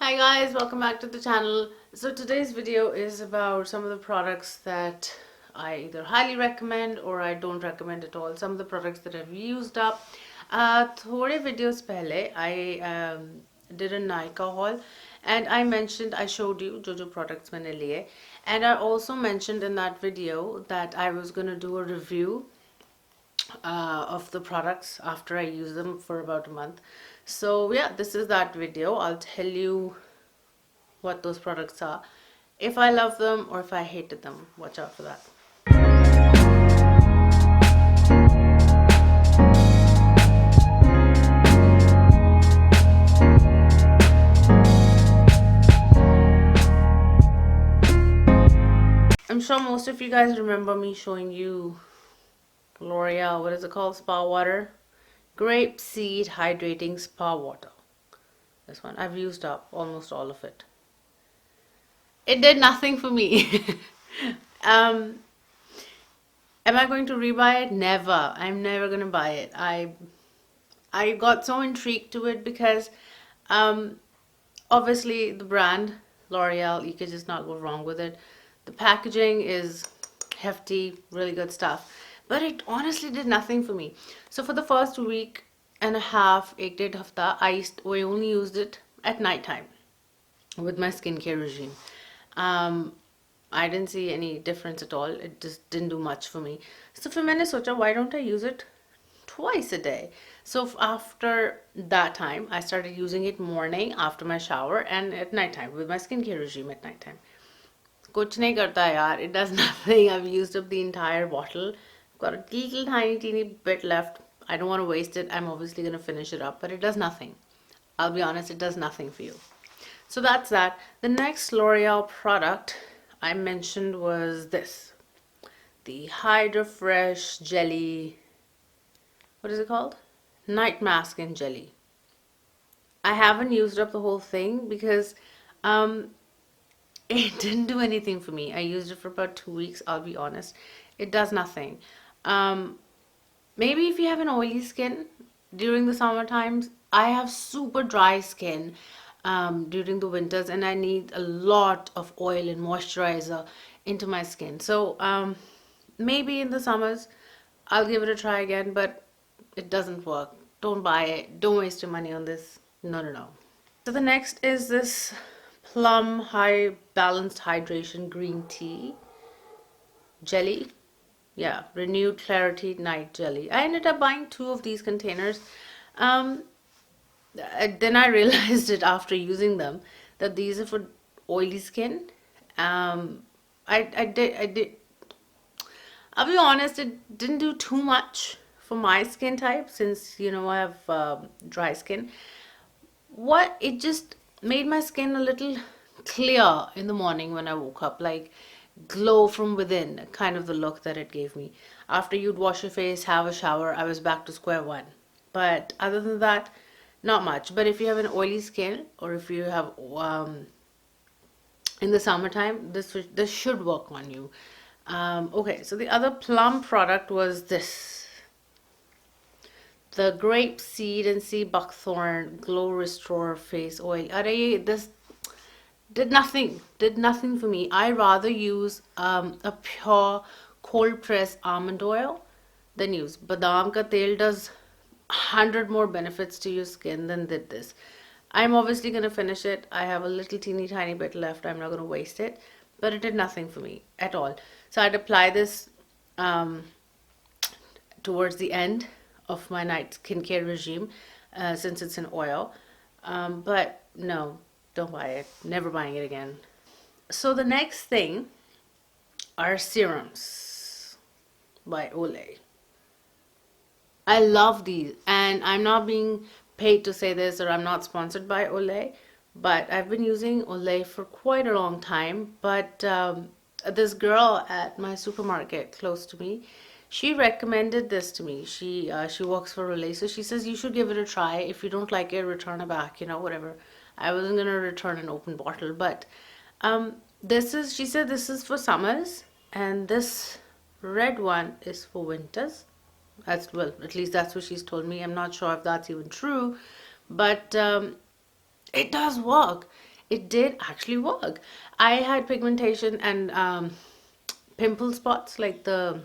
Hi guys, welcome back to the channel. So today's video is about some of the products that I either highly recommend or I don't recommend at all. Some of the products that I've used up. थोड़े videos पहले I did a Nykaa haul and I showed you जो products मैंने लिए, and I also mentioned in that video that I was gonna do a review of the products after I use them for about a month. So yeah, this is that video. I'll tell you what those products are, if I love them or if I hated them. Watch out for that. I'm sure most of you guys remember me showing you L'Oreal, what is it called? Spa water. Grape seed hydrating spa water. This one. I've used up almost all of it. It did nothing for me. um, am I going to rebuy it? Never. I'm never going to buy it. I got so intrigued to it because obviously the brand L'Oreal, you could just not go wrong with it. The packaging is hefty, really good stuff, but it honestly did nothing for me. So for the first week and a half, ek ded hafta, I only used it at night time with my skincare regime. I didn't see any difference at all. It just didn't do much for me. So for मैंने सोचा, why don't I use it twice a day? So after that time, I started using it morning after my shower and at nighttime with my skincare regime at nighttime. कुछ नहीं करता यार. It does nothing. I've used up the entire bottle. I've got a little tiny teeny bit left. I don't want to waste it. I'm obviously going to finish it up, but it does nothing. I'll be honest, it does nothing for you. So that's that. The next L'Oreal product I mentioned was this. The Hydra Fresh Jelly. What is it called? Night Mask and Jelly. I haven't used up the whole thing because it didn't do anything for me. I used it for about 2 weeks, I'll be honest. It does nothing. Maybe if you have an oily skin during the summer times. I have super dry skin during the winters and I need a lot of oil and moisturizer into my skin. So maybe in the summers I'll give it a try again, but it doesn't work. Don't buy it. Don't waste your money on this. No, no, no. So the next is this Plum High Balanced Hydration Green Tea Jelly. Yeah, Renewed Clarity Night Jelly. I ended up buying 2 of these containers. Then I realized it after using them that these are for oily skin. I did. I'll be honest, it didn't do too much for my skin type since I have dry skin. What it just made my skin a little clear in the morning when I woke up, like glow from within, kind of the look that it gave me. After you'd wash your face, have a shower, I was back to square one. But other than that, not much. But if you have an oily skin or if you have in the summertime, this should work on you. Okay, so the other plum product was this. The grape seed and sea buckthorn glow restore face oil. This did nothing for me. I rather use a pure cold pressed almond oil than use badam ka tel. Does 100 more benefits to your skin than did this. I'm obviously going to finish it. I have a little teeny tiny bit left. I'm not going to waste it, but it did nothing for me at all. So I'd apply this towards the end of my night skincare regime since it's an oil. But no, don't buy it. Never buying it again. So the next thing are serums by Olay. I love these, and I'm not being paid to say this, or I'm not sponsored by Olay, but I've been using Olay for quite a long time. But this girl at my supermarket close to me, she recommended this to me. She works for Olay, so she says you should give it a try. If you don't like it, return it back, whatever. I wasn't gonna return an open bottle, but she said this is for summers, and this red one is for winters. Well, at least that's what she's told me. I'm not sure if that's even true, but it does work. it did actually work. I had pigmentation and pimple spots, like the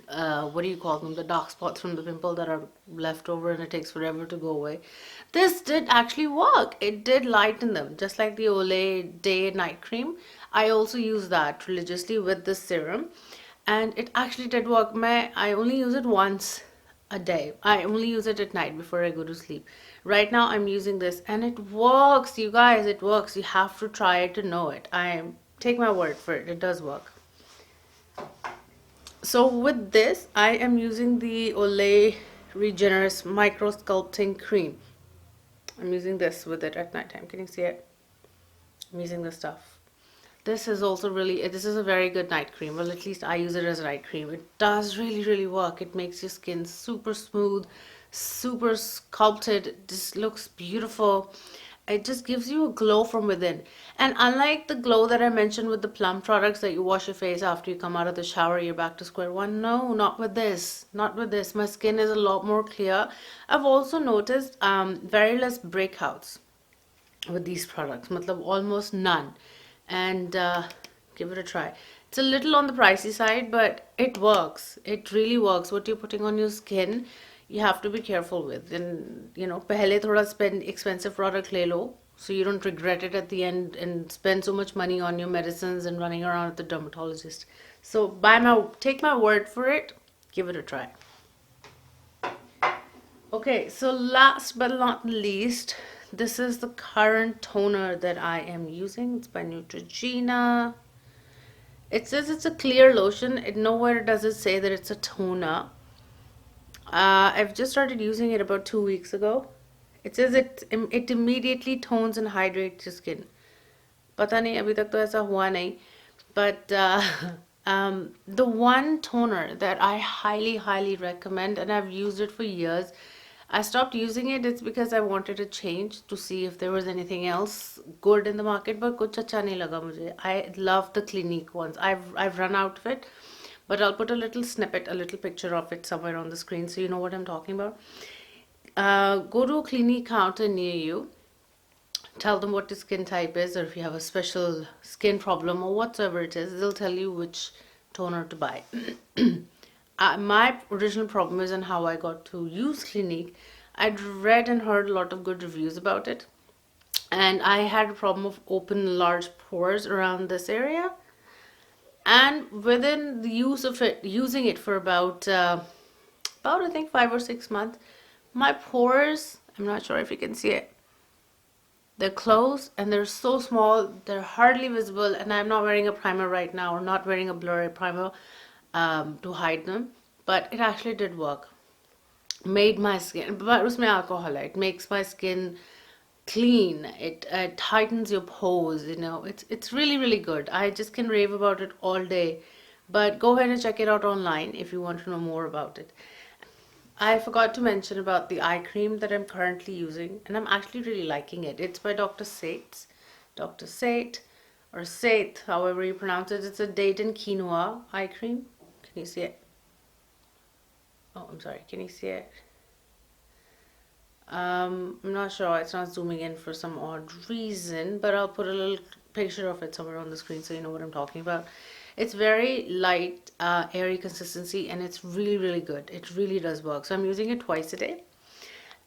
what do you call them, the dark spots from the pimple that are left over and it takes forever to go away. This did actually work. It did lighten them, just like the Olay day and night cream. I also use that religiously with this serum, and it actually did work. I only use it once a day. I only use it at night before I go to sleep. Right now I'm using this and it works, you guys. It works. You have to try it to know it. I take my word for it. It does work. So with this, I am using the Olay Regenerous Micro Sculpting Cream. I'm using this with it at nighttime. Can you see it? I'm using this stuff. This is also really, this is a very good night cream. Well, at least I use it as a night cream. It does really, really work. It makes your skin super smooth, super sculpted. It just looks beautiful. It just gives you a glow from within. And unlike the glow that I mentioned with the Plum products that you wash your face after you come out of the shower, you're back to square one. No, not with this. Not with this. My skin is a lot more clear. I've also noticed very less breakouts with these products, matlab almost none. And give it a try. It's a little on the pricey side, but it works. It really works. What you're putting on your skin, you have to be careful with. And you know, pehle thoda spend expensive product le lo, so you don't regret it at the end and spend so much money on your medicines and running around at the dermatologist. So take my word for it. Give it a try. Okay, so last but not least, this is the current toner that I am using. It's by Neutrogena. It says it's a clear lotion. Nowhere does it say that it's a toner. I've just started using it about 2 weeks ago. It says it immediately tones and hydrates your skin. पता नहीं अभी तक तो ऐसा हुआ नहीं. But the one toner that I highly recommend, and I've used it for years. I stopped using it. It's because I wanted to change to see if there was anything else good in the market, but कुछ अच्छा नहीं लगा मुझे. I love the Clinique ones. I've run out of it, but I'll put a little snippet, a little picture of it somewhere on the screen so you know what I'm talking about. Go to a Clinique counter near you. Tell them what your skin type is, or if you have a special skin problem or whatsoever it is, they'll tell you which toner to buy. My original problem is in how I got to use Clinique. I'd read and heard a lot of good reviews about it, and I had a problem of open large pores around this area. And within the using it for about I think 5 or 6 months, my pores, I'm not sure if you can see it, they're closed and they're so small, they're hardly visible, and I'm not wearing a primer right now, or not wearing a blurry primer to hide them. But it actually did work. Made my skin, but usme alcohol, it makes my skin clean. It tightens your pores, you know. It's really good. I just can rave about it all day. But go ahead and check it out online if you want to know more about it. I forgot to mention about the eye cream that I'm currently using, and I'm actually really liking it. It's by Dr. Sates. Dr. Sate, or Saith, however you pronounce it. It's a date and quinoa eye cream. Can you see it? Oh, I'm sorry. Can you see it? I'm not sure. It's not zooming in for some odd reason, but I'll put a little picture of it somewhere on the screen so you know what I'm talking about. It's very light, airy consistency, and it's really good. It really does work. So I'm using it twice a day.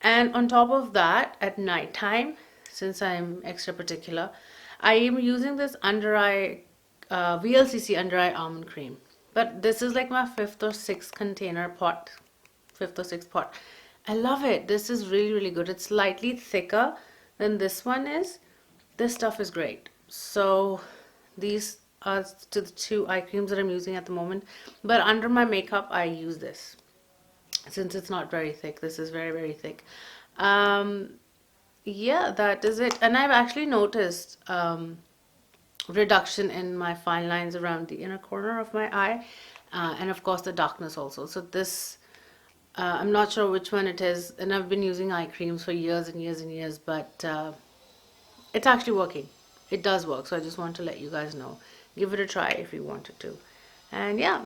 And on top of that, at night time, since I'm extra particular, I am using this under eye VLCC under eye almond cream. But this is like my fifth or sixth pot. I love it. This is really good. It's slightly thicker than this one is. This stuff is great. So these are the two eye creams that I'm using at the moment. But under my makeup, I use this. Since it's not very thick. This is very thick. Yeah, that is it. And I've actually noticed reduction in my fine lines around the inner corner of my eye. And of course the darkness also. So this, I'm not sure which one it is. And I've been using eye creams for years and years. But it's actually working. It does work. So I just want to let you guys know. Give it a try if you wanted to. And yeah.